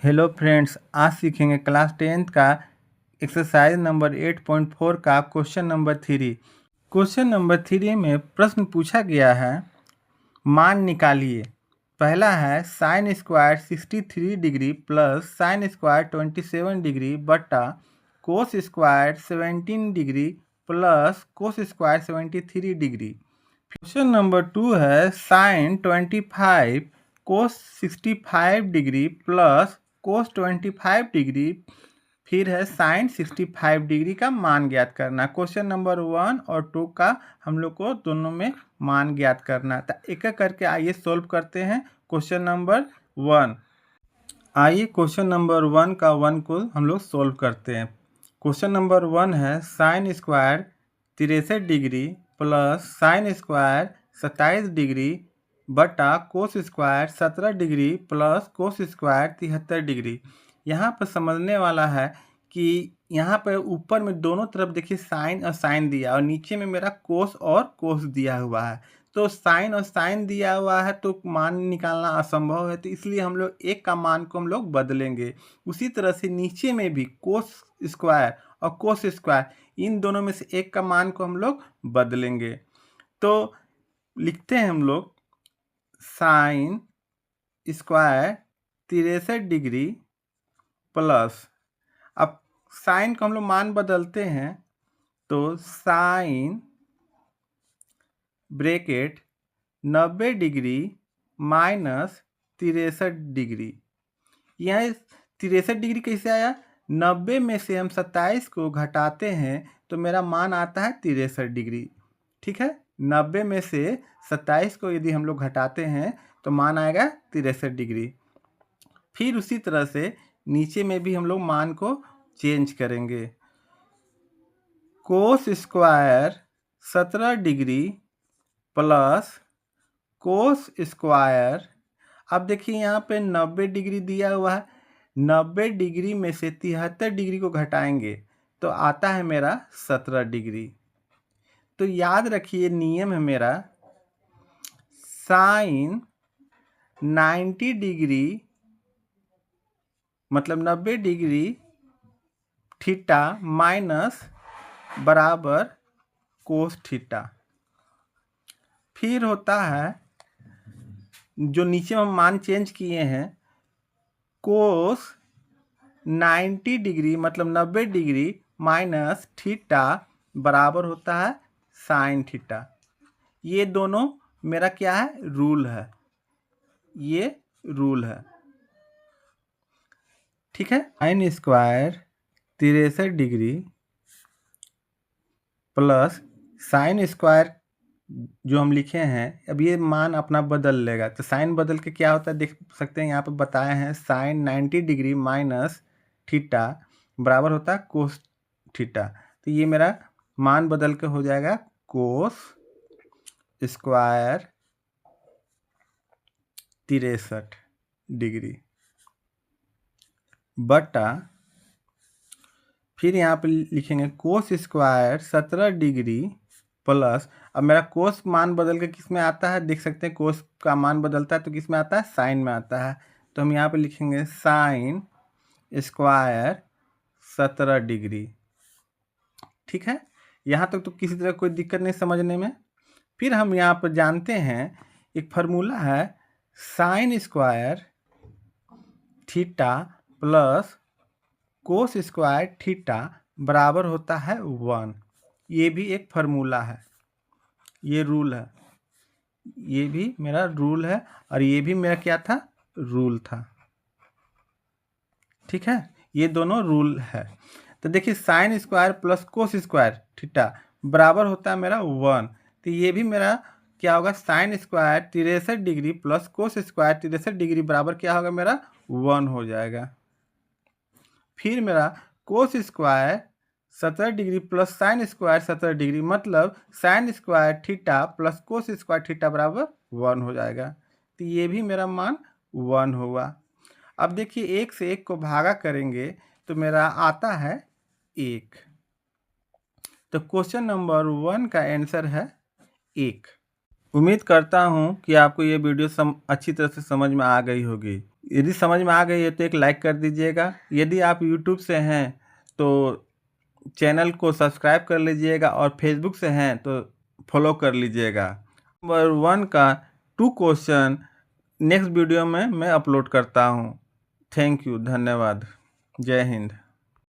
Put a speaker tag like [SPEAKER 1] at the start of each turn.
[SPEAKER 1] Hello friends, आज सीखेंगे class 10th का एक्सरसाइज नंबर 8.4 का क्वेश्चन नंबर 3। क्वेश्चन नंबर 3 में प्रश्न पूछा गया है, मान निकालिए। पहला है sine square 63 degree plus sine square 27 degree बटा cos square 17 degree plus cos square 73 degree. Question number 2 है sine 25 cos 65 degree plus cos 25 degree, फिर है साइन 65 डिग्री का मान ज्ञात करना। क्वेश्चन नंबर 1 और 2 का हम लोग को दोनों में मान ज्ञात करना था। एक एक करके आइए सोल्व करते हैं। क्वेश्चन नंबर 1, आइए क्वेश्चन नंबर 1 का 1 को हम लोग सोल्व करते हैं। क्वेश्चन नंबर 1 है sine square 63 degree plus sine square 27 degree बटा cos square 17 degree plus cos square 73 degree. यहाँ पर समझने वाला है कि यहाँ पर ऊपर में दोनों तरफ देखिए साइन और साइन दिया और नीचे में मेरा कोस और कोस दिया हुआ है। तो साइन और साइन दिया हुआ है तो मान निकालना असंभव है, तो इसलिए हम लोग एक का मान को हम लोग बदलेंगे। उसी तरह से नीचे में भी कोस स्क्वायर और कोस स्क्वायर इन दोनों में से एक का मान को हम लोग बदलेंगे। तो लिखते हैं हम लोग साइन स्क्वायर 63 डिग्री प्लस, अब साइन को हम लोग मान बदलते हैं तो sine bracket 90 degree minus 63 degree. यहाँ 63 डिग्री कैसे आया? 90 में से हम 27 को घटाते हैं तो मेरा मान आता है 63 डिग्री। ठीक है, 90 में से 27 को यदि हम लोग घटाते हैं तो मान आएगा 63 डिग्री। फिर उसी तरह से नीचे में भी हम लोग मान को चेंज करेंगे। कोस square 17 degree plus cos square, अब देखिए यहाँ पे 90 डिग्री दिया हुआ है, 90 डिग्री में से 73 डिग्री को घटाएंगे तो आता है मेरा 17 डिग्री। तो याद रखिए नियम है मेरा, साइन 90 डिग्री मतलब 90 डिग्री थीटा माइनस बराबर कोस थीटा। फिर होता है जो नीचे हम मान चेंज किए हैं, कोस 90 डिग्री मतलब 90 डिग्री माइनस थीटा बराबर होता है साइन थीटा। ये दोनों मेरा क्या है? रूल है, ये रूल है। ठीक है, sine square 63 degree plus sine square जो हम लिखे हैं, अब ये मान अपना बदल लेगा तो साइन बदल के क्या होता है देख सकते हैं। यहाँ पे बताए हैं साइन 90 डिग्री माइनस थीटा बराबर होता है कोस थीटा। तो ये मेरा मान बदल के हो जाएगा कोस स्क्वायर 63 डिग्री बटा, फिर यहाँ पे लिखेंगे कोस स्क्वायर 17 डिग्री प्लस, अब मेरा कोस मान बदल के किस में आता है देख सकते हैं, कोस का मान बदलता है तो किस में आता है? साइन में आता है। तो हम यहाँ पे लिखेंगे साइन स्क्वायर 17 डिग्री। ठीक है, यहाँ तक तो किसी तरह कोई दिक्कत नहीं समझने में। फिर हम यहाँ पर जानते हैं एक फार्मूला है, sine square theta plus cos square theta बराबर होता है 1। ये भी एक फार्मूला है, ये रूल है, ये भी मेरा रूल है और ये भी मेरा क्या था? रूल था। ठीक है, ये दोनों रूल है। तो देखिए sine square plus cos square theta बराबर होता है मेरा 1, तो ये भी मेरा क्या होगा? Sine square 63 degree plus cos square 63 degree बराबर क्या होगा? मेरा 1 हो जाएगा। फिर मेरा cos square 17 degree plus sine square 17 degree मतलब sine square theta plus cos square theta बराबर 1 हो जाएगा। तो ये भी मेरा मान 1 होगा। अब देखिए एक से एक को भागा करेंगे तो मेरा आता है 1। तो क्वेश्चन नंबर 1 का आंसर है 1। उम्मीद करता हूँ कि आपको ये वीडियो अच्छी तरह से समझ में आ गई होगी। यदि समझ में आ गई है तो एक लाइक कर दीजिएगा। यदि आप यूट्यूब से हैं तो चैनल को सब्सक्राइब कर लीजिएगा और फेसबुक से हैं तो फॉलो कर लीजिएगा। नंबर 1 का 2 क्वेश्चन नेक्स्ट वीडियो में मैं अपलोड करता हूँ। थैंक यू, धन्यवाद, जय हिंद।